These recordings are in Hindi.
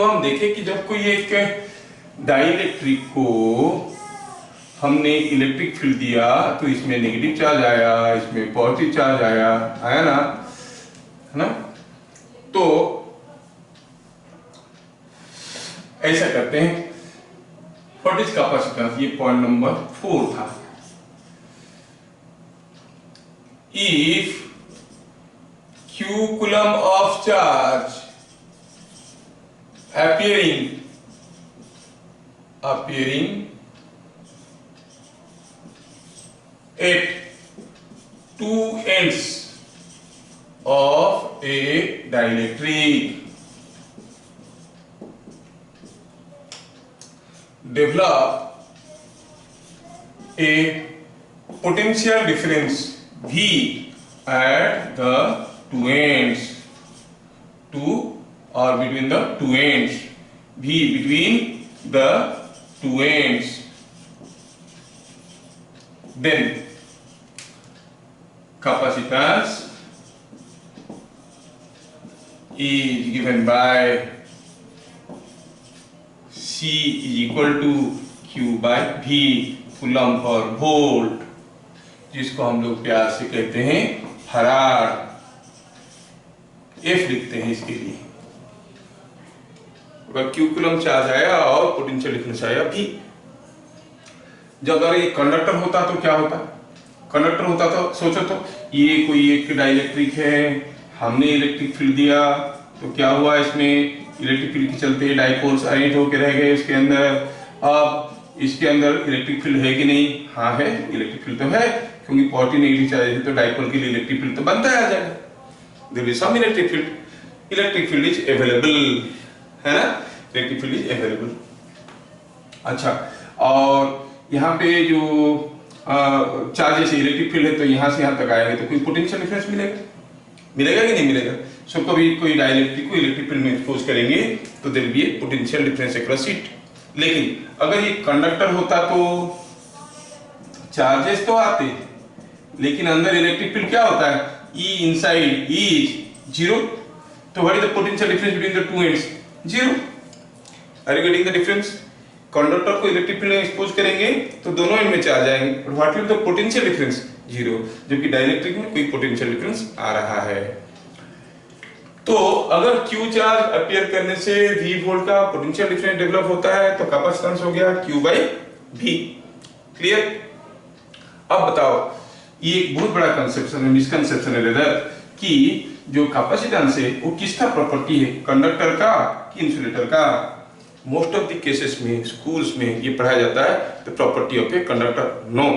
तो हम देखें कि जब कोई एक डाइलेक्ट्रिक को हमने इलेक्ट्रिक फील्ड दिया तो इसमें नेगेटिव चार्ज आया, इसमें पॉजिटिव चार्ज आया ना, है ना। तो ऐसा करते हैं, व्हाट इज कैपेसिटेंस, ये पॉइंट नंबर 4 था। If q coulomb of charge appearing at two ends of a dielectric develop a potential difference V at the two ends, between the two ends, V between the two ends, then capacitance is given by C is equal to Q by V, coulomb per volt, जिसको हम लोग प्यार से कहते हैं फराड, F लिखते हैं इसके लिए। अगर Q कूलम चार्ज आया और पोटेंशियल डिफरेंस आया V। जब अगर ये कंडक्टर होता तो क्या होता, कंडक्टर होता तो सोचो तो ये कोई एक डाइलेक्ट्रिक है, हमने इलेक्ट्रिक फील्ड दिया तो क्या हुआ, इसमें इलेक्ट्रिक फील्ड के चलते डाइपोल्स अरेंज होकर रह गए इसके अंदर। अब इसके अंदर इलेक्ट्रिक फील्ड है कि नहीं, हाँ है, इलेक्ट्रिक फील्ड तो है, क्योंकि पॉजिटिव नेगेटिव चार्ज है तो डाइपोल के लिए इलेक्ट्रिक फील्ड तो बनता है, आ जाएगा। There is some electric field is available, है ना, इलेक्ट्रिक फील्ड इज अवेलेबल। अच्छा, और यहाँ पे जो चार्जेस इलेक्ट्रिक फील्ड है तो यहाँ से यहाँ तक आएंगे तो कोई पोटेंशियल डिफरेंस मिलेगा कि नहीं मिलेगा। सो कभी कोई डाइलेक्ट्रिक को इलेक्ट्रिक फील्ड में एक्सपोज करेंगे तो there will be a potential difference across it. लेकिन अगर ये कंडक्टर होता तो चार्जेस तो आते, लेकिन अंदर इलेक्ट्रिक फील्ड क्या होता है, E inside is 0, तो what is the potential difference between the two ends? 0. Are you getting the difference? Conductor को इलेक्ट्रिक फील्ड में एक्सपोज करेंगे तो दोनों एंड में चार्ज आएंगे, और what will the potential difference, 0, जबकि डाइलेक्ट्रिक में कोई पोटेंशियल डिफरेंस आ रहा है। तो अगर Q चार्ज अपीयर करने से V वोल्ट का पोटेंशियल डिफरेंस डेवलप होता है तो कैपेसिटेंस हो गया Q by V। क्लियर? अब बताओ, ये एक बहुत बड़ा कंसेप्शन है, मिसकंसेप्शन है इधर, कि जो कैपेसिटेंस है वो किसका प्रॉपर्टी है, कंडक्टर का कि इंसुलेटर का। मोस्ट ऑफ द केसेस में स्कूल्स में ये पढ़ाया जाता है the property of a conductor. No,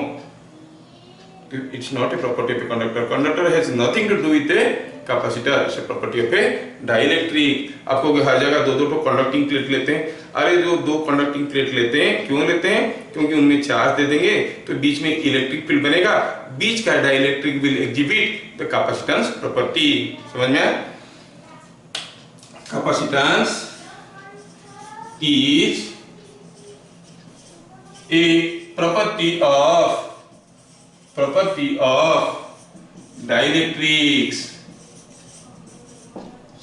it's not a property of a conductor, conductor has nothing to do with a capacitor, it's a property of a dielectric. आपको हर जगह दो दो कंडक्टिंग प्लेट लेते हैं, अरे जो दो कंडक्टिंग प्लेट लेते हैं, क्यों लेते हैं, क्योंकि उनमें चार्ज दे देंगे तो बीच में इलेक्ट्रिक फील्ड बनेगा, बीच का dielectric will exhibit the capacitance property. समझ में आया? Capacitance is a property of dielectrics।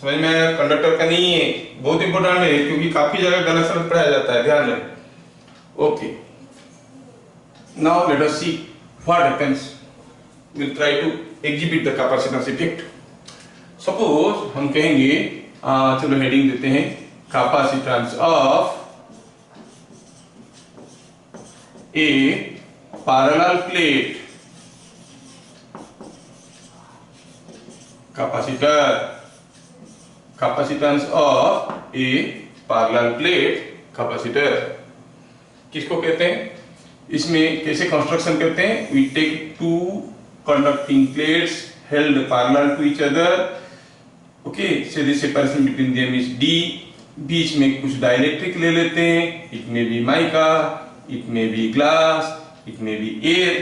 समझ में आया? कंडक्टर का नहीं है, बहुत इंपॉर्टेंट है क्योंकि काफी जगह गलत सलत पढ़ाया जाता है, ध्यान रखें। Okay, now let us see what happens, we'll try to exhibit the capacitance effect। Suppose हम कहेंगे, चलो हेडिंग देते हैं, capacitance of a parallel plate, capacitance of a parallel plate capacitor किसको कहते हैं, इसमें कैसे कंस्ट्रक्शन करते हैं, we take two conducting plates held parallel to each other, okay, so the separation between them is D, बीच में कुछ डाइलेक्ट्रिक ले लेते हैं, इट में बी माइका, इट में बी ग्लास, इट में बी एयर।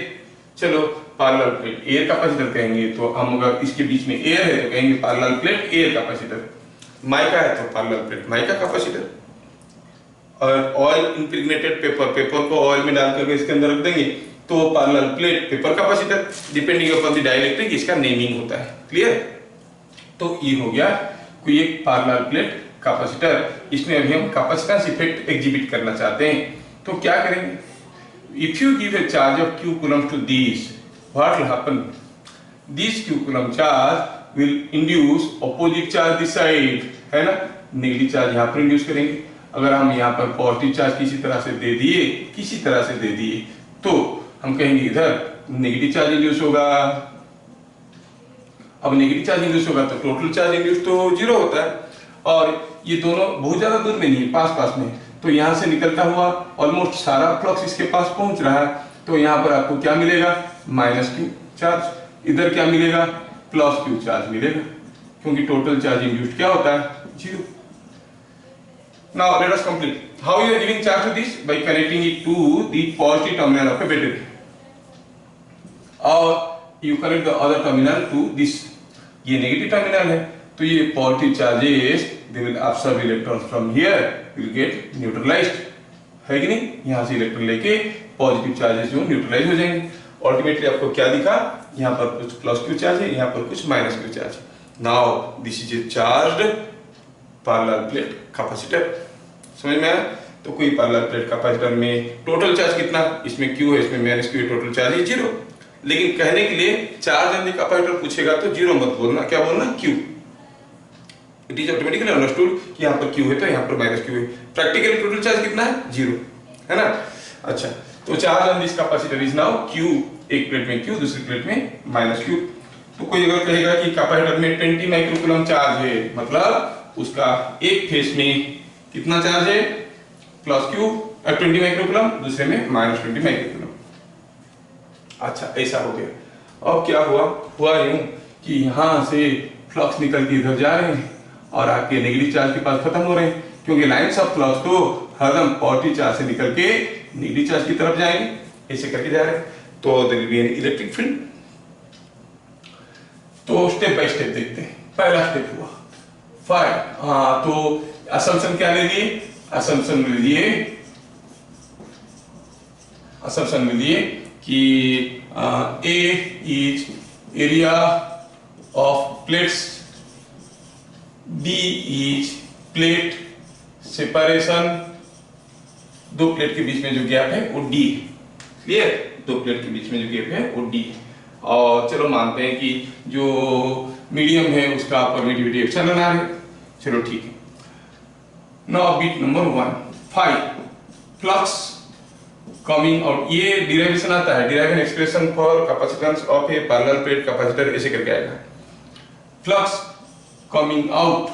चलो पैरेलल प्लेट एयर कैपेसिटर कहेंगे तो हम अगर इसके बीच में एयर है तो कहेंगे parallel plate air capacitor, mica है तो पैरेलल प्लेट माइका कैपेसिटर। और ऑयल इंप्रेग्नेटेड पेपर को ऑयल में डाल करके इसके अंदर रख देंगे तो parallel plate paper capacitor, depending upon the dielectric इसका नेमिंग होता है। क्लियर? तो ये हो गया कोई एक पैरेलल प्लेट कैपेसिटर, इसमें अभी हम कैपेसिटेंस इफेक्ट एग्जिबिट करना चाहते हैं। तो क्या करेंगे, if you give a charge of q coulomb to this, what will happen, this q coulomb charge will induce opposite charge this side, है ना, नेगेटिव चार्ज यहाँ पर इंड्यूस करेंगे। अगर हम यहाँ पर पॉजिटिव चार्ज किसी तरह से दे दिए तो हम कहेंगे इधर नेगेटिव चार्ज इंड्यूस होगा। अब नेगेटिव चार्ज इंड्यूस होगा तो टोटल चार्ज इंड्यूस तो 0 होता है, और ये दोनों बहुत ज्यादा दूर में नहीं, पास में, तो यहाँ से निकलता हुआ ऑलमोस्ट सारा फ्लक्स इसके पास पहुंच रहा है। तो यहाँ पर आपको क्या मिलेगा, -q चार्ज, इधर क्या मिलेगा, +q चार्ज मिलेगा, क्योंकि टोटल चार्ज इंड्यूस्ड क्या होता है, 0। Now let us complete. How you are giving charge to this? By connecting it to the positive terminal of a battery, or you connect the other terminal to this. ये negative terminal है, तो ये positive charges they will absorb electrons from here, will get neutralized, है कि नहीं, यहाँ से इलेक्ट्रॉन लेके पॉजिटिव चार्जेस जो न्यूट्रलाइज हो जाएंगे। अल्टीमेटली आपको क्या दिखा, यहाँ पर कुछ +q चार्ज है, यहाँ पर कुछ -q चार्ज है। Now this is a charged parallel plate capacitor, समझ में आया। तो कोई पैरेलल प्लेट कैपेसिटर में टोटल चार्ज कितना, इसमें q है, इसमें -q, टोटल चार्ज है 0। लेकिन कहने के लिए चार्ज ऑन द कैपेसिटर पूछेगा तो 0 मत बोलना, क्या बोलना, q। It is automatically understood कि यहाँ पर q है तो यहाँ पर -q है। प्रैक्टिकली टोटल चार्ज कितना है, 0, है ना। अच्छा, तो charge on this capacitor is now q, एक प्लेट में q, दूसरी प्लेट में -q। तो कोई अगर कहेगा कि कैपेसिटर में 20 माइक्रोकूलम चार्ज है, मतलब उसका एक फेस में कितना चार्ज है, +q 20 माइक्रोकूलम, दूसरे में -20 माइक्रोकूलम। अच्छा, ऐसा हो गया। अब क्या हुआ यूं कि यहाँ से फ्लक्स निकल के इधर जा रहे हैं और आपके नेगेटिव चार्ज के पास खत्म हो रहे हैं, क्योंकि लाइंस ऑफ फ्लक्स तो हरदम पॉजिटिव चार्ज से निकल के नेगेटिव चार्ज की तरफ जाएंगे, ऐसे करके जा रहे हैं। तो there will be an electric field. तो स्टेप बाय स्टेप देखते हैं। पहला स्टेप हुआ फाइव, तो असम्पशन क्या ले लिए, असम्पशन ले लिए कि A is area of plates, D is plate separation, दो प्लेट के बीच में जो गैप है वो D, क्लियर, दो प्लेट के बीच में जो गैप है वो D। और चलो मानते हैं कि जो मीडियम है उसका परमिटिविटी एप्सिलॉन r है, चलो ठीक है। Now bit number 1, 5 flux coming out, ये डिराइवेशन आता है, derivation expression for capacitance of A parallel plate capacitor, ऐसे करके आएगा। Flux coming out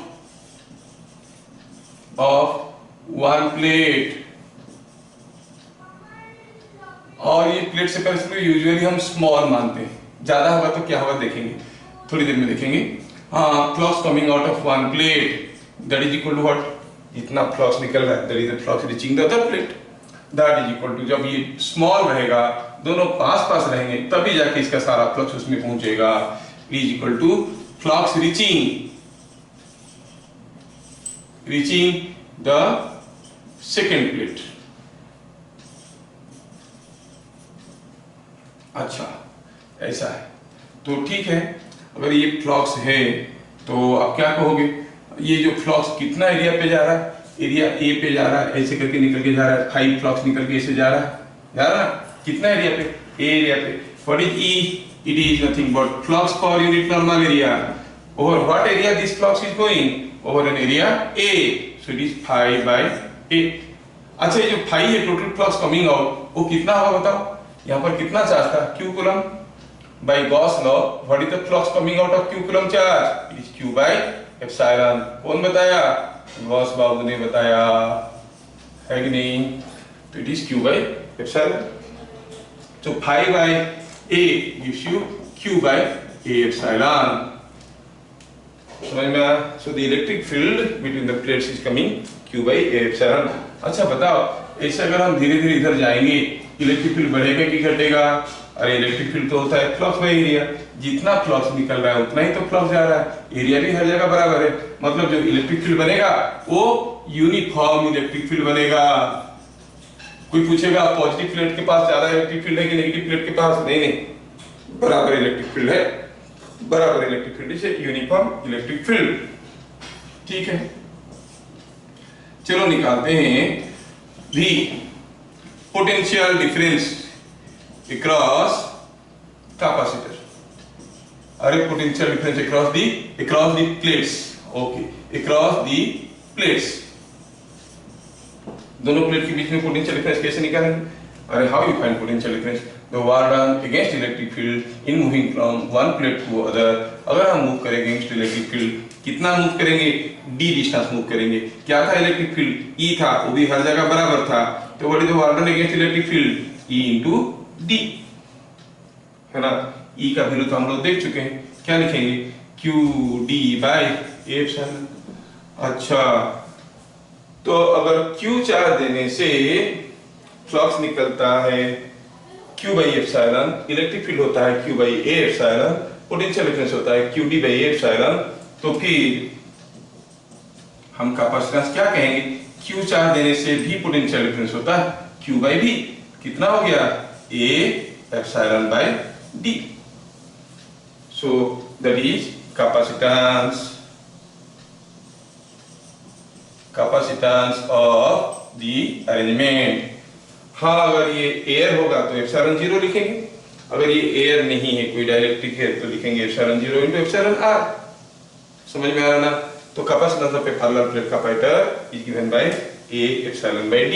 of one plate, और ये प्लेट सेपरेशन यूजुअली हम स्मॉल मानते हैं, ज्यादा होगा तो क्या होगा देखेंगे, थोड़ी देर में देखेंगे। हाँ, flux coming out of one plate that is equal to what, इतना फ्लक्स निकल रहा है, that is the flux reaching the other plate, that is equal to, जब ये स्मॉल रहेगा, दोनों पास रहेंगे, तभी जाके इसका सारा फ्लक्स उसमें पहुंचेगा, is equal to flux reaching the second plate. अच्छा, ऐसा है, तो ठीक है। अगर ये फ्लक्स है तो आप क्या कहोगे, ये जो फ्लक्स कितना एरिया पे जा रहा है, एरिया ए पे जा रहा है, ऐसे करके निकल के जा रहा है, 5 फ्लक्स निकल के ऐसे जा रहा है, कितना एरिया पे, ए एरिया पे। What is E, it is nothing but flux per unit normal area over what area this flux is going, over an area A, so it is 5/a। अच्छा, ये जो 5 है टोटल फ्लक्स कमिंग आउट, वो कितना होगा बताओ, यहाँ पर कितना चार्ज था, q coulomb, by Gauss law what is the flux coming out of q coulomb charge, it is q/एप्सिलॉन। कौन बताया, गॉस बाबू ने बताया, है कि नहीं, तो इट इज q/एप्सिलॉन। तो 5/a gives you q/a epsilon, समझ में आया। So the electric field between the plates is coming q/a epsilon. अच्छा बताओ, ऐसे अगर हम धीरे धीरे इधर जाएंगे, इलेक्ट्रिक फील्ड बढ़ेगा कि घटेगा, अरे इलेक्ट्रिक फील्ड तो होता है फ्लक्स बाय एरिया, जितना फ्लक्स निकल रहा है उतना ही तो फ्लक्स जा रहा है, एरिया भी हर जगह बराबर है, मतलब जो इलेक्ट्रिक फील्ड बनेगा वो यूनिफॉर्म इलेक्ट्रिक फील्ड बनेगा। कोई पूछेगा पॉजिटिव प्लेट के पास ज्यादा इलेक्ट्रिक फील्ड है कि नेगेटिव प्लेट के पास, नहीं, बराबर इलेक्ट्रिक फील्ड है, बराबर electric field is uniform electric field, ठीक है। चलो निकालते हैं V potential difference across capacitor. अरे potential difference across the plates. Okay, across the plates, दोनों प्लेट के बीच में पोटेंशियल डिफरेंस कैसे निकालेंगे? अरे how you find potential difference? The work done against electric field in moving from one plate to other. अगर हम मूव करेंगे अगेंस्ट इलेक्ट्रिक फील्ड, कितना मूव करेंगे? d डिस्टेंस मूव करेंगे। क्या था इलेक्ट्रिक फील्ड? E था, वो भी हर जगह बराबर था। तो what is the work done against electric field? E into d, है ना। E का वैल्यू तो हम लोग देख चुके हैं, क्या लिखेंगे? q d by epsilon. अच्छा, तो अगर q चार्ज देने से फ्लक्स निकलता है q by epsilon, electric field होता है q by a epsilon, potential difference होता है q d by a epsilon, तो फिर हम कैपेसिटेंस क्या कहेंगे? q चार्ज देने से भी पोटेंशियल डिफरेंस होता है q by v। कितना हो गया? a epsilon by d। So that is capacitance of the arrangement. हाँ, अगर ये एयर होगा तो एप्सिलॉन 0 लिखेंगे, अगर ये एयर नहीं है, कोई डाइलेक्ट्रिक है, तो लिखेंगे एप्सिलॉन 0 into एप्सिलॉन r। समझ में आ रहा ना? तो capacitance of A parallel plate capacitor is given by a epsilon by d।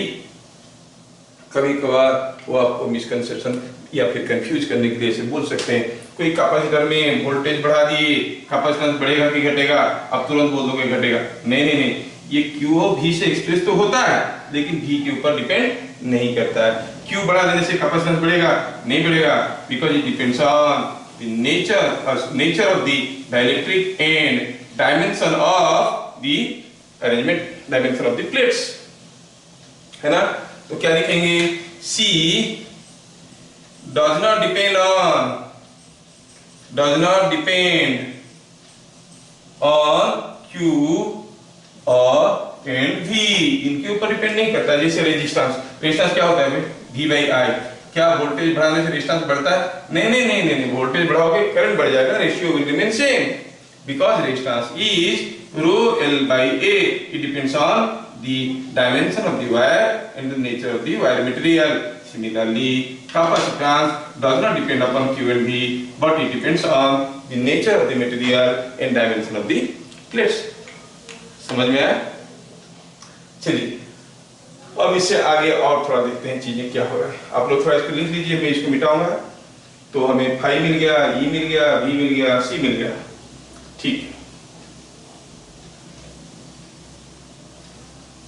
कभी कभार वो आपको मिसकंसेप्शन या फिर कंफ्यूज करने के लिए ऐसे बोल सकते हैं, कोई कैपेसिटर में वोल्टेज बढ़ा दिए, कैपेसिटेंस बढ़ेगा कि घटेगा? आप तुरंत बोल दोगे घटेगा। नहीं नहीं नहीं, ये Q और V से एक्सप्रेस तो होता है, लेकिन V के ऊपर डिपेंड नहीं करता है। Q बढ़ा देने से कैपेसिटेंस बढ़ेगा? नहीं बढ़ेगा, because it depends on the nature of the dielectric and dimension of the arrangement, dimension of the plates, है ना। तो क्या लिखेंगे? C does not depend on Q और एंड V, इनके ऊपर डिपेंड नहीं करता। जैसे रेजिस्टेंस क्या होता है भाई? V by I। क्या वोल्टेज बढ़ाने से रेजिस्टेंस बढ़ता है? नहीं नहीं नहीं नहीं, वोल्टेज बढ़ाओगे करंट बढ़ जाएगा, ratio will remain same, because resistance is rho L by A। It depends on the dimension of the wire and the nature of the wire material. Similarly, capacitance does not depend upon Q and V, but it depends on the nature of the material and dimension of the plates. समझ में आया? चलिए, अब इससे आगे और थोड़ा देखते हैं चीजें क्या हो रहा है। आप लोग थोड़ा इसको लिख लीजिए, मैं इसको मिटाऊंगा। तो हमें फाई मिल गया, E मिल गया, V मिल गया, C मिल गया, ठीक है।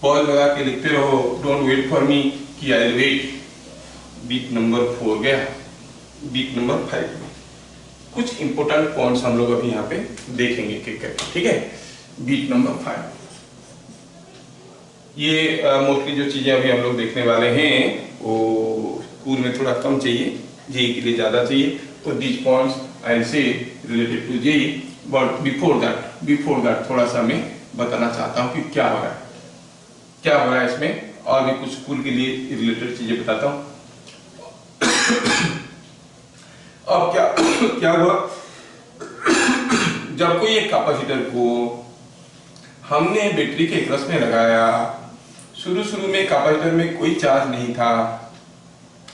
पॉज लगा के लिखते रहो, डोंट वेट फॉर मी कि I will wait. Beat number 4 गया, बीट नंबर 5 में कुछ इंपॉर्टेंट पॉइंट्स हम लोग अभी यहाँ पे देखेंगे ठीक है। बीट नंबर 5, ये मोस्टली जो चीजें अभी हम लोग देखने वाले हैं वो स्कूल में थोड़ा कम चाहिए, जेई के लिए ज्यादा चाहिए। तो these points I will say related to JEE, but before that थोड़ा सा मैं बताना चाहता हूँ कि क्या हो रहा है इसमें, और भी कुछ स्कूल के लिए रिलेटेड चीजें बताता हूँ। अब क्या हुआ, जब कोई एक कैपेसिटर को हमने बैटरी के क्रॉस में लगाया, शुरू में कैपेसिटर में कोई चार्ज नहीं था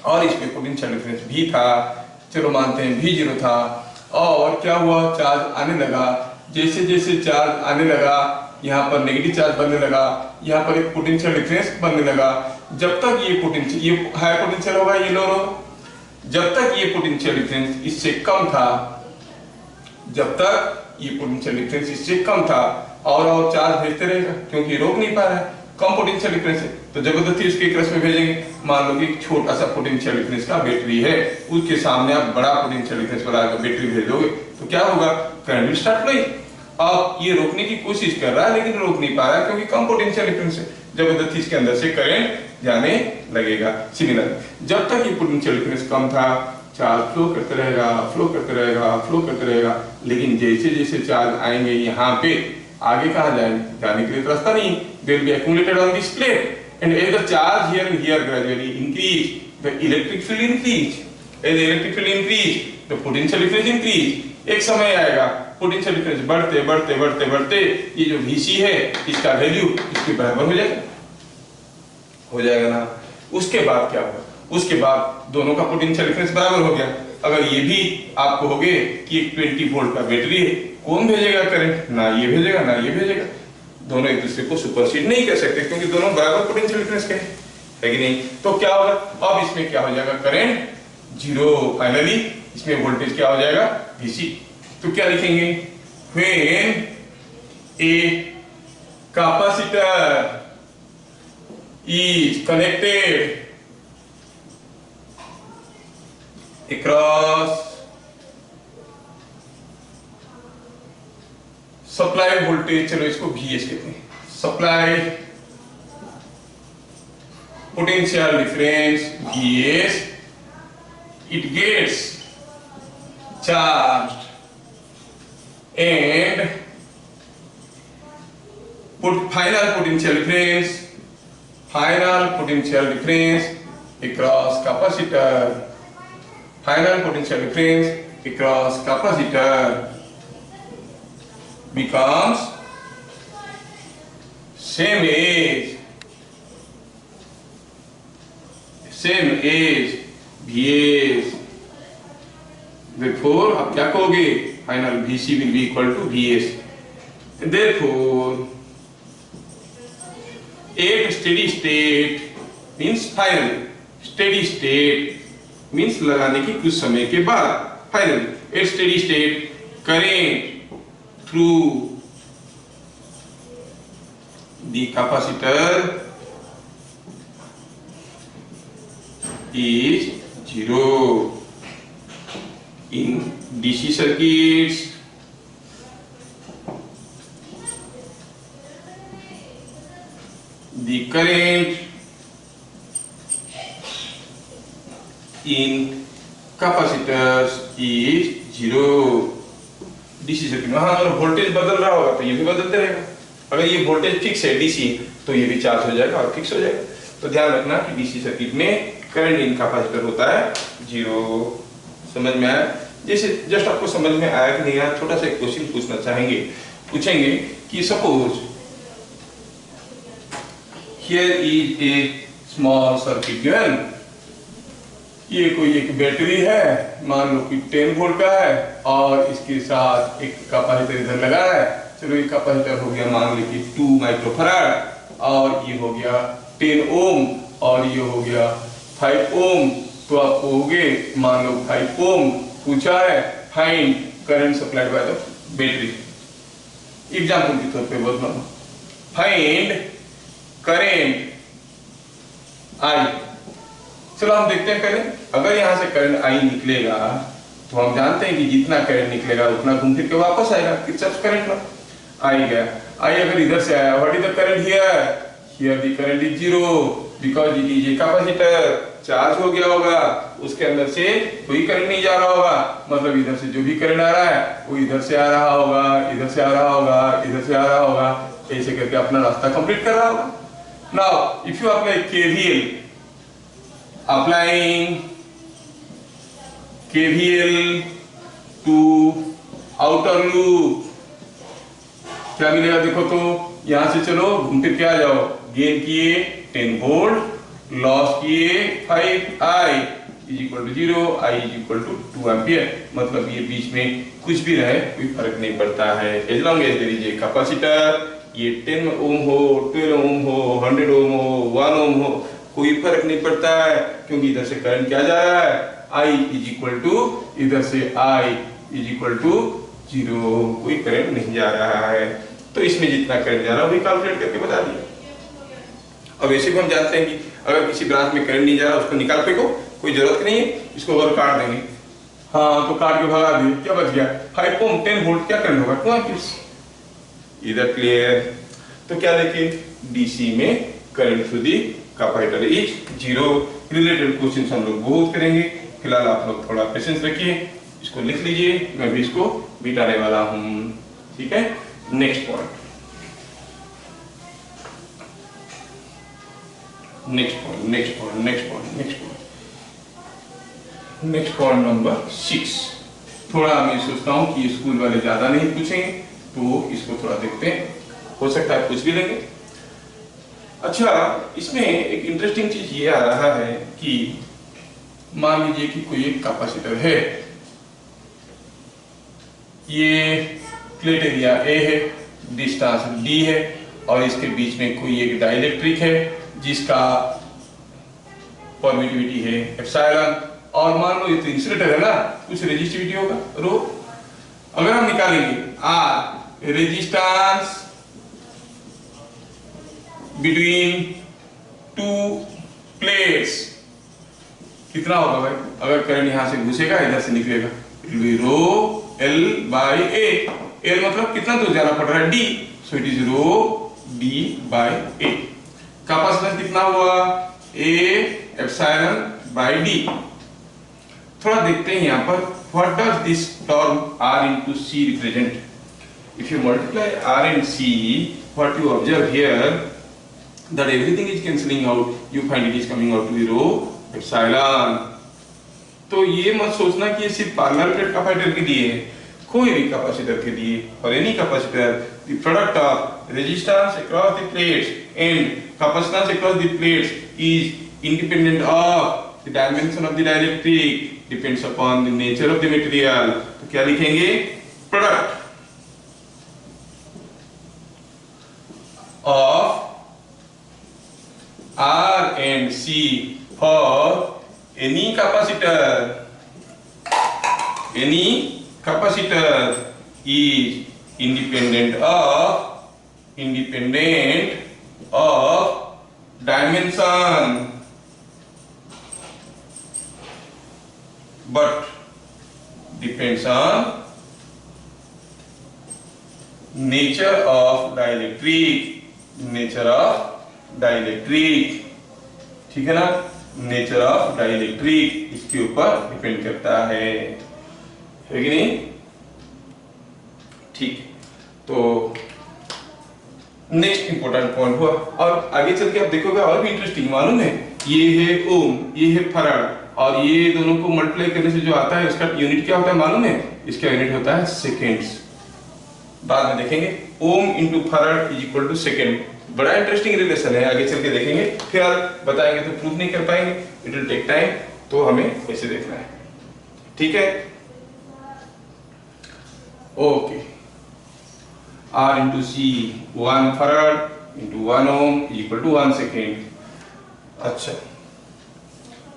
और इसमें पोटेंशियल डिफरेंस भी था, चलो मानते हैं भी 0 था। और क्या हुआ, चार्ज आने लगा, जैसे चार्ज आने लगा यहाँ पर नेगेटिव चार्ज बनने लगा, यहाँ पर एक पोटेंशियल डिफरेंस बनने लगा। जब तक ये हाई पोटेंशियल होगा, ये लो होगा, जब तक ये पोटेंशियल डिफरेंस इससे कम था, और चार्ज भेजते रहेगा, क्योंकि रोक नहीं पा रहा है, कम पोटेंशियल डिफरेंस है, तो जबरदस्ती उसके क्रॉस में भेजेंगे। मान लो कि छोटा सा पोटेंशियल डिफरेंस का बैटरी है, उसके सामने आप बड़ा पोटेंशियल डिफरेंस वाला बैटरी भेजोगे, तो क्या होगा, करंट विल स्टार्ट फ्लोइंग। अब ये रोकने की कोशिश कर रहा है लेकिन रोक नहीं पा रहा है, क्योंकि कम पोटेंशियल डिफरेंस है, जबरदस्ती इसके अंदर से करंट जाने लगेगा। सिमिलर, जब तक ये पोटेंशियल डिफरेंस कम था, चार्ज फ्लो करते रहेगा, लेकिन जैसे चार्ज आएंगे यहाँ पे, आगे कहाँ जाने के लिए रास्ता नहीं, they will be accumulated on this plate, and as the charge here and here gradually increase, the electric field increase, as the electric field increase, the potential difference increase। एक समय आएगा पोटेंशियल डिफरेंस बढ़ते ये जो Vc है इसका वैल्यू इसके बराबर हो जाएगा, हो जाएगा ना। उसके बाद क्या होगा, उसके बाद दोनों का पोटेंशियल डिफरेंस बराबर हो गया। अगर ये भी आप कहोगे कि एक 20 वोल्ट का बैटरी है, कौन भेजेगा करंट, ना ये भेजेगा ना ये भेजेगा, दोनों एक दूसरे को सुपरसीड नहीं कर सकते क्योंकि दोनों बराबर पोटेंशियल डिफरेंस के है कि नहीं। तो क्या होगा, अब इसमें क्या हो जाएगा, करंट जीरो, फाइनली इसमें वोल्टेज क्या हो जाएगा, VC। तो क्या लिखेंगे, when a capacitor is connected across supply voltage, चलो इसको VS कहते हैं, supply potential difference VS, it gets charged and put final potential difference across capacitor, final potential difference across capacitor becomes same as VS। therefore आप क्या कहोगे, final VC will be equal to VS। therefore at steady state means final, steady state means लगाने की कुछ समय के बाद, finally at steady state current through the capacitor is zero। in DC circuits the current in capacitors is zero। DC circuit में अगर वोल्टेज बदल रहा होगा तो ये भी बदलते रहेगा, अगर ये वोल्टेज फिक्स है डीसी तो ये भी चार्ज हो जाएगा और फिक्स हो जाएगा। तो ध्यान रखना कि डीसी सर्किट में करंट इन कैपेसिटर होता है जीरो। समझ में आया, जैसे जस्ट आपको समझ में आया कि नहीं आया, छोटा सा एक क्वेश्चन पूछेंगे कि suppose here is a small circuit given, ये कोई एक बैटरी है, मान लो कि 10 वोल्ट का है और इसके साथ एक कैपेसिटर इधर लगा है। चलो ये कैपेसिटर हो गया मान लो कि 2 माइक्रोफैराड और ये हो गया 10 ओम और ये हो गया 5 ओम। तो आप कहोगे मान लो 5 ओम पूछा है, find current supplied by the battery. Example के तौर पे बोल रहा हूं, फाइंड करंट I। चलो हम देखते हैं पहले, अगर यहां से करंट I निकलेगा तो हम जानते हैं कि जितना करंट निकलेगा उतना घूम फिर के वापस आएगा किरचॉफ करंट लॉ। I गया, I अगर इधर से आया, what is the current here, here the current is zero because it is a capacitor, charge हो गया होगा, उसके अंदर से कोई करंट नहीं जा रहा होगा, मतलब इधर से जो भी करंट आ रहा है वो इधर से आ रहा होगा, इधर से आ रहा होगा, इधर से आ रहा होगा, ऐसे करके अपना रास्ता कंप्लीट कर रहा होगा। Now, if you apply KVL, applying KVL to outer loop, क्या मिलेगा देखो तो, यहां से चलो घूम फिर के आ जाओ, गेन किए 10 वोल्ट, लॉस किए 5I is equal to 0, I is equal to 2 ampere. मतलब ये बीच में कुछ भी रहे कोई फर्क नहीं पड़ता है, as long as there is a capacitor, ये 10 ओम हो, 12 ओम हो, 100 ओम हो, 1 ओम हो, कोई फर्क नहीं पड़ता है क्योंकि इधर से करंट क्या जा रहा है, I इज इक्वल टू, इधर से I इज इक्वल टू 0, कोई करंट नहीं जा रहा है। तो इसमें जितना करंट जा रहा है वही कैलकुलेट करके बता दिया। अब ऐसे भी हम जानते हैं कि अगर किसी ब्रांच में करंट नहीं जा रहा उसको निकाल फेंको, कोई जरूरत नहीं है, इसको अगर काट देंगे, हाँ तो काट के भगा दिए, क्या बच गया 5 ओम 10 वोल्ट, क्या करंट होगा 2 एम्पीयर। इधर क्लियर। तो क्या देखें, डीसी में current through the capacitor is zero. Related questions हम लोग बहुत करेंगे, फिलहाल आप लोग थोड़ा पेशेंस रखिए, इसको लिख लीजिए, मैं भी इसको मिटाने वाला हूं, ठीक है। Next point, next point number 6। थोड़ा मैं सोचता हूं कि स्कूल वाले ज्यादा नहीं पूछेंगे तो इसको थोड़ा देखते हैं, हो सकता है कुछ भी लेंगे। अच्छा, इसमें एक इंटरेस्टिंग चीज ये आ रहा है कि मान लीजिए कि कोई एक कैपेसिटर है, ये प्लेट एरिया ए है, डिस्टेंस डी है, और इसके बीच में कोई एक डाइलेक्ट्रिक है जिसका परमिटिविटी है एप्सिलॉन, और मान लो ये तो इंसुलेटर है ना, कुछ रेजिस्टिविटी होगा रो। अगर हम निकालेंगे R resistance between two plates, कितना होगा भाई? अगर करंट यहां से घुसेगा इधर से निकलेगा, it will be rho L by A. L मतलब कितना दूर जाना पड़ रहा है? D, so it is rho D by A. Capacitance कितना हुआ? A epsilon by D. थोड़ा देखते हैं यहां पर, what does this term R into C represent? If you multiply R and C, what you observe here, that everything is cancelling out, you find it is coming out to be rho epsilon। तो ये मत सोचना कि ये सिर्फ पैरेलल प्लेट कैपेसिटर के लिए है, कोई भी कैपेसिटर के लिए, और any capacitor, the product of resistance across the plates and capacitance across the plates is independent of the dimension of the dielectric, depends upon the nature of the material. तो क्या लिखेंगे? Product of R and C for any capacitor is independent of dimension, but depends on nature of dielectric, ठीक है ना? नेचर ऑफ डाइलेक्ट्रिक इसके ऊपर डिपेंड करता है कि नहीं? ठीक। तो नेक्स्ट इंपॉर्टेंट पॉइंट हुआ, और आगे चल के आप देखोगे और भी इंटरेस्टिंग, मालूम है? ये है ओम, ये है फराड, और ये दोनों को मल्टीप्लाई करने से जो आता है उसका यूनिट क्या होता है मालूम है? इसका यूनिट होता है सेकेंड्स। बाद में देखेंगे ohm into farad is equal to second. बड़ा इंटरेस्टिंग रिलेशन है, आगे चल के देखेंगे, फिर बताएंगे तो प्रूफ नहीं कर पाएंगे, इट विल टेक टाइम, तो हमें ऐसे देखना है, ठीक है? Okay, R into C 1 farad into 1 ohm is equal to 1 second. अच्छा,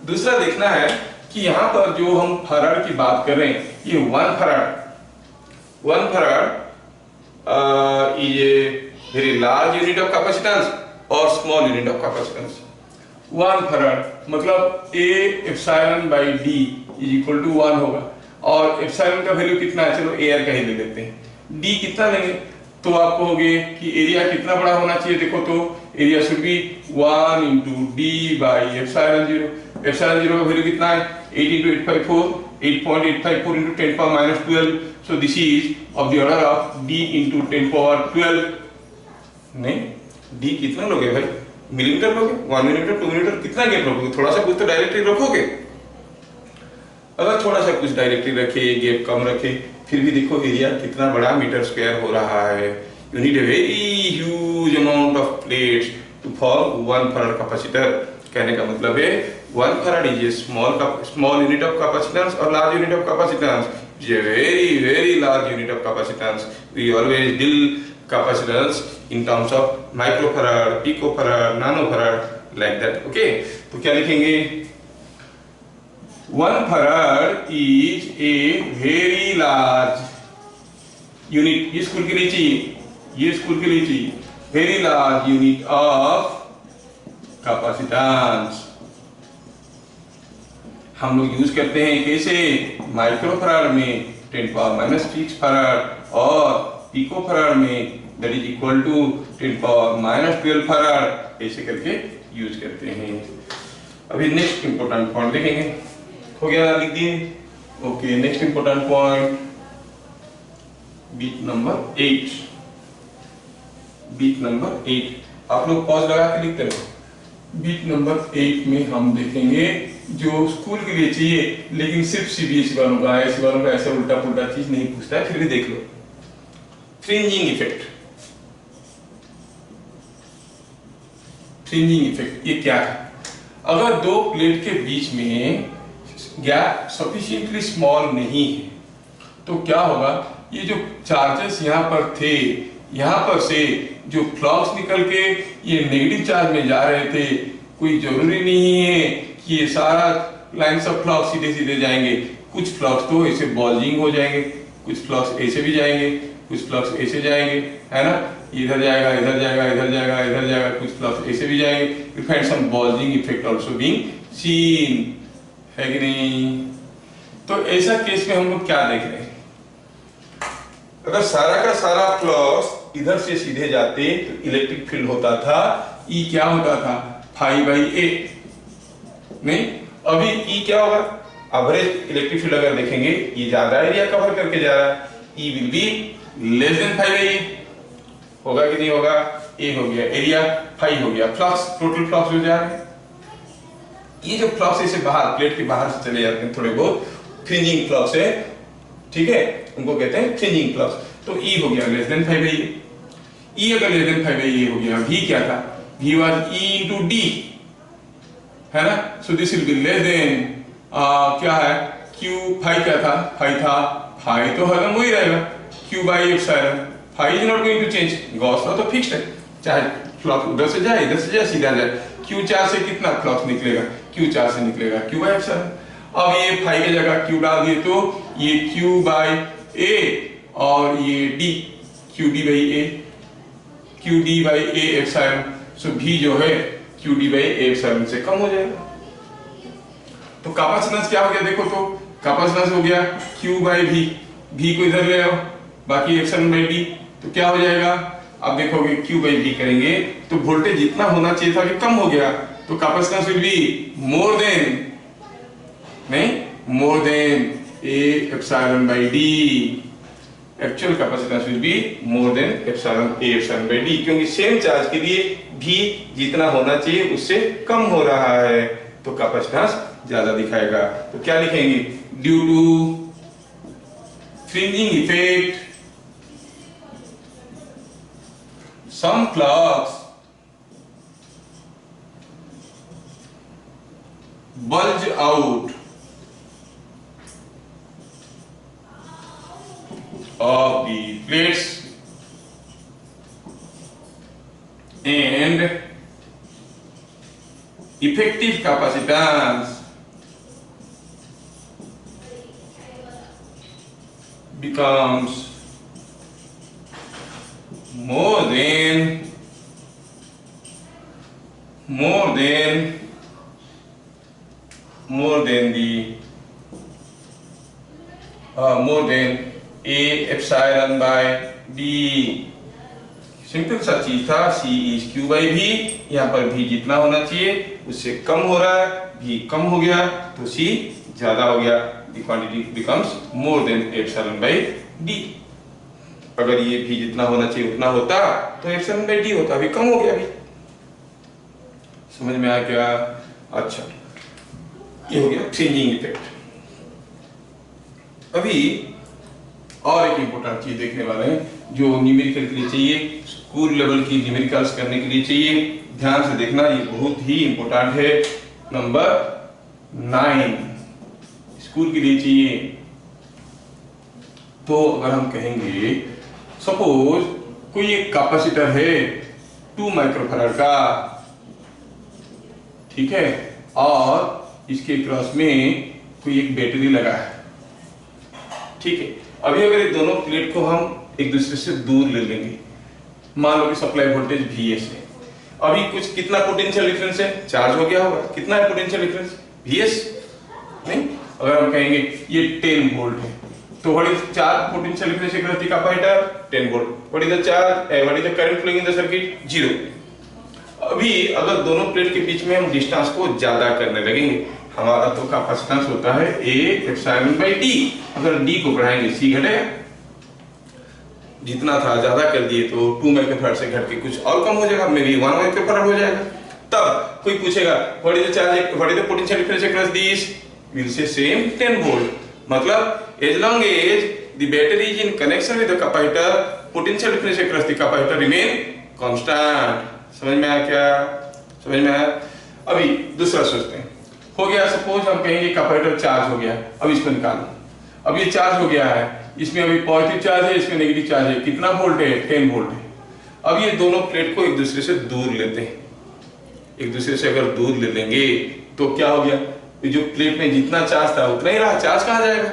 दूसरा देखना है कि यहां पर जो हम फराड की बात कर रहे हैं, ये 1 farad is a very large unit of capacitance और small unit of capacitance। 1 farad मतलब A epsilon by D is equal to 1 होगा, और एप्सिलॉन का वैल्यू कितना है? चलो एयर का ही ले लेते हैं। D कितना लेंगे तो आप कहोगे कि एरिया कितना बड़ा होना चाहिए? देखो तो area should be 1 into D by epsilon 0। Epsilon 0 का वैल्यू कितना है? 8 into 854, 8.854 into 10 power minus 12, so this is of the order of D into 10 power 12। नहीं, डी कितना लोगे भाई? मिलीमीटर लोगे? 1 मिलीमीटर, 2 मिलीमीटर, कितना गैप रखोगे? थोड़ा सा कुछ तो डायरेक्टली रखोगे। अगर थोड़ा सा कुछ डायरेक्टली रखे, गैप कम रखे, फिर भी देखो एरिया कितना बड़ा मीटर स्क्वायर हो रहा है। You need a very huge amount of plates to form 1 farad capacitor. कहने का मतलब है 1 farad is a small unit of capacitance और large unit of capacitance is a very large unit of capacitance. We always deal capacitance in terms of microfarad, picofarad, nanofarad, like that, okay? तो क्या लिखेंगे? 1 farad is a very large unit, ये स्कूल के लिए चाहिए, very large unit of capacitance। हम लोग यूज करते हैं कैसे? माइक्रोफराड में 10 पावर माइनस 6 फराड, और पिकोफराड में that is equal to 10 power minus 12 farad, ऐसे करके यूज करते हैं। अभी नेक्स्ट इंपॉर्टेंट पॉइंट देखेंगे, हो गया? लिख दिए? Okay, next important point beat number 8। Beat number 8 आप लोग पॉज लगा के लिखते रहो। बीट नंबर 8 में हम देखेंगे जो स्कूल के लिए चाहिए, लेकिन सिर्फ सीबीएसई वालों का, आईएससी वालों का ऐसा उल्टा पुल्टा चीज नहीं पूछता है, फिर भी देख लो। फ्रिंजिंग इफेक्ट, फ्रिंजिंग इफेक्ट ये क्या है? अगर दो प्लेट के बीच में गैप सफिशिएंटली स्मॉल नहीं है तो क्या होगा, ये जो चार्जेस यहाँ पर थे, यहाँ पर से जो फ्लक्स निकल के ये नेगेटिव चार्ज में जा रहे थे, कोई जरूरी नहीं है कि ये सारा लाइन्स ऑफ फ्लक्स सीधे सीधे जाएंगे। कुछ फ्लक्स तो ऐसे बॉल्जिंग हो जाएंगे, कुछ फ्लक्स ऐसे भी जाएंगे, कुछ फ्लक्स ऐसे जाएंगे, है ना, इधर जाएगा इधर जाएगा इधर जाएगा इधर जाएगा, कुछ फ्लक्स ऐसे भी जाएंगे। You find some bulging effect also being seen, है कि नहीं? तो ऐसा केस में हम लोग क्या देख रहे हैं, अगर सारा का सारा फ्लक्स इधर से सीधे जाते तो इलेक्ट्रिक फील्ड होता था E क्या होता था, फाई बाई ए। नहीं, अभी E क्या होगा, एवरेज इलेक्ट्रिक फील्ड अगर देखेंगे ये ज्यादा एरिया कवर करके जा रहा है, E will be less than phi by A, होगा कि नहीं होगा? ए हो गया एरिया, फाई हो गया फ्लक्स, टोटल फ्लक्स हो जा रहा है। ये जो फ्लक्स ऐसे बाहर प्लेट के बाहर से चले जाते हैं थोड़े बहुत, फ्रिंजिंग फ्लक्स है, ठीक है, उनको कहते हैं फ्रिंजिंग फ्लक्स। तो E हो गया less than phi by A. E अगर less than phi by A हो गया, V क्या था, V was E into D, है ना, so this will be less than क्या है, Q, फाई क्या था, फाई था, फाई तो हरदम वही रहेगा, Q by epsilon, phi is not going to change, Gauss law तो फिक्स्ड है, चाहे फ्लक्स उधर से जाए इधर से जाए सीधा जाए। Q4 से कितना फ्लक्स निकलेगा, Q4 से निकलेगा Q बाई एप्सिलॉन। अब ये फाई की जगह Q डाल दिए तो ये Q बाई ए और ये D, QD by A, QD by A epsilon, so V जो है QD बाई ए एप्सिलॉन से कम हो जाएगा। तो कैपेसिटेंस क्या हो गया, देखो तो कैपेसिटेंस हो गया Q बाई V, V को इधर ले आओ, बाकी एप्सिलॉन बाई D, तो क्या हो जाएगा, अब देखोगे Q बाई V करेंगे तो वोल्टेज जितना होना चाहिए था कि कम हो गया, तो capacitance will be more than, नहीं, more than A epsilon by D, actual capacitance will be more than epsilon A epsilon by D, क्योंकि सेम चार्ज के लिए V जितना होना चाहिए उससे कम हो रहा है, तो कैपेसिटेंस ज्यादा दिखाएगा। तो क्या लिखेंगे, due to fringing effect some flux bulge out of the plates and effective capacitance becomes more than A epsilon by D। Simple सा चीज था, C is Q by V, यहाँ पर V जितना होना चाहिए उससे कम हो रहा है, V कम हो गया तो C ज्यादा हो गया, the quantity becomes more than epsilon by D। अगर ये भी जितना होना चाहिए उतना होता तो एप्सिलॉन बाई डी होता, अभी कम हो गया, अभी समझ में आ गया? अच्छा, ये हो गया फ्रिंजिंग इफेक्ट। अभी और एक इंपॉर्टेंट चीज देखने वाले हैं जो न्यूमेरिकल के लिए चाहिए, स्कूल लेवल की न्यूमेरिकल्स करने के लिए चाहिए, ध्यान से देखना, ये बहुत ही इंपॉर्टेंट है। नंबर 9 स्कूल के लिए चाहिए। तो अगर हम कहेंगे सपोज कोई एक कैपेसिटर है 2 माइक्रोफैराड का, ठीक है, और इसके क्रॉस में कोई एक बैटरी लगा है, ठीक है। अभी अगर ये दोनों प्लेट को हम एक दूसरे से दूर ले लेंगे, मान लो कि सप्लाई वोल्टेज Vs है, अभी कुछ कितना पोटेंशियल डिफरेंस है, चार्ज हो गया होगा, कितना है पोटेंशियल डिफरेंस Vs, नहीं, अगर हम कहेंगे ये 10 वोल्ट है तो what is charge potential difference across the capacitor 10 volt, what is the charge, what is the current flowing in the circuit 0। अभी अगर दोनों प्लेट के बीच में हम डिस्टेंस को ज्यादा करने लगेंगे, हमारा तो कैपेसिटेंस होता है A एप्सिलॉन बाई D, अगर D को बढ़ाएंगे C घटेगा, जितना था ज्यादा कर दिए तो 2 माइक्रोफैराड से घट के कुछ और कम हो जाएगा, मे बी 1 माइक्रोफैराड हो जाएगा। तब कोई पूछेगा what is the charge, what is the potential difference across these, we'll say same 10 volt, मतलब as long as the battery is in connection with the capacitor, potential difference across the capacitor remain constant। समझ में आया क्या? समझ में आया? अभी दूसरा सोचते हैं, हो गया सपोज हम कहेंगे कैपेसिटर चार्ज हो गया, अब इसको निकालो। अब ये चार्ज हो गया है, इसमें अभी पॉजिटिव चार्ज है, इसमें नेगेटिव चार्ज है, कितना वोल्ट है? 10 वोल्ट है। अब ये दोनों प्लेट को एक दूसरे से दूर लेते हैं, एक दूसरे से अगर दूर ले लेंगे तो क्या हो गया, जो प्लेट में जितना चार्ज था उतना ही रहा, चार्ज कहाँ जाएगा?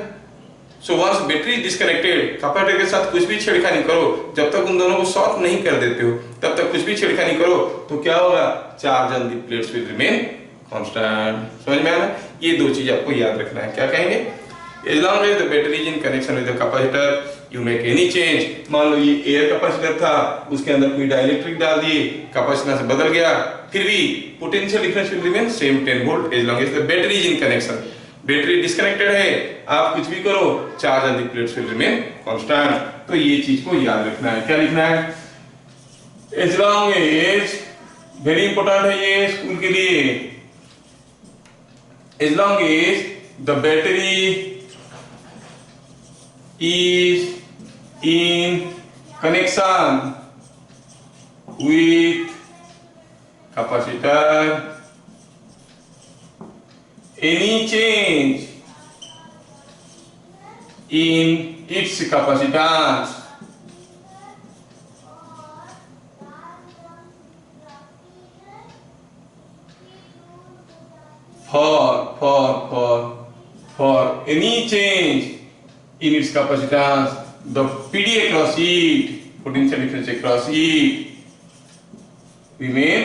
So once battery disconnected, capacitor के साथ कुछ भी छेड़खानी करो, जब तक उन दोनों को शॉर्ट नहीं कर देते हो तब तक कुछ भी छेड़खानी करो तो क्या होगा, charge on the plates will remain constant. समझ में आया? ये दो चीज आपको याद रखना है। क्या कहेंगे? as long as the battery is in connection with the capacitor you make any change। मान लो ये एयर कैपेसिटर था, उसके अंदर कोई डाइलेक्ट्रिक डाल दिए, कैपेसिटेंस बदल गया, फिर भी potential difference will remain same 10 volt as long as the battery is in connection। Battery disconnected है, आप कुछ भी करो, charge on the plates will remain constant. तो ये चीज को याद रखना है। क्या लिखना है? as long as, very important है ये स्कूल के लिए, as long as the battery is in connection with capacitor, any change in its capacitance for any change in its capacitance, the PD across it, potential difference across it, remain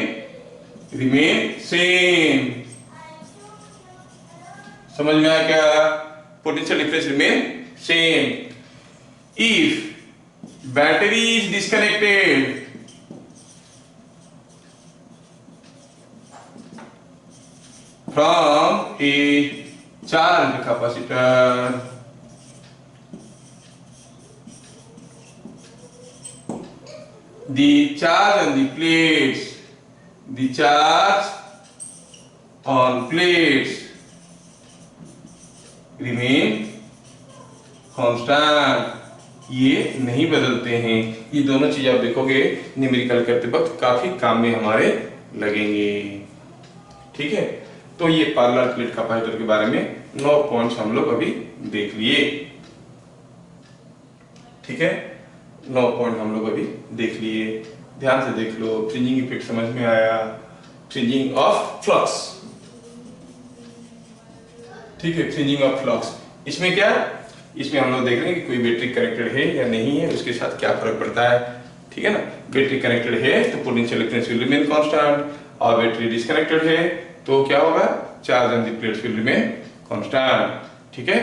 same। समझ में आया क्या? Potential difference remain same. If battery is disconnected from a charged capacitor, the charge on the plates, the charge on plates remain constant। ये नहीं बदलते हैं। ये दोनों चीज आप देखोगे न्यूमेरिकल करते वक्त काफी काम में हमारे लगेंगे। ठीक है, तो ये पैरेलल प्लेट कैपेसिटर के बारे में 9 पॉइंट्स हम लोग अभी देख लिए। ठीक है, 9 पॉइंट हम लोग अभी देख लिए, ध्यान से देख लो। फ्रिंजिंग इफेक्ट समझ में आया? फ्रिंजिंग ऑफ फ्लक्स, ठीक है, फ्रिंजिंग ऑफ फ्लक्स। इसमें क्या, इसमें हम लोग देख रहे हैं कि कोई बैटरी कनेक्टेड है या नहीं है, उसके साथ क्या फर्क पड़ता है। ठीक है ना, बैटरी कनेक्टेड है तो potential difference will remain constant, और बैटरी डिस्कनेक्टेड है तो क्या होगा, charge on the plates will remain constant. ठीक है।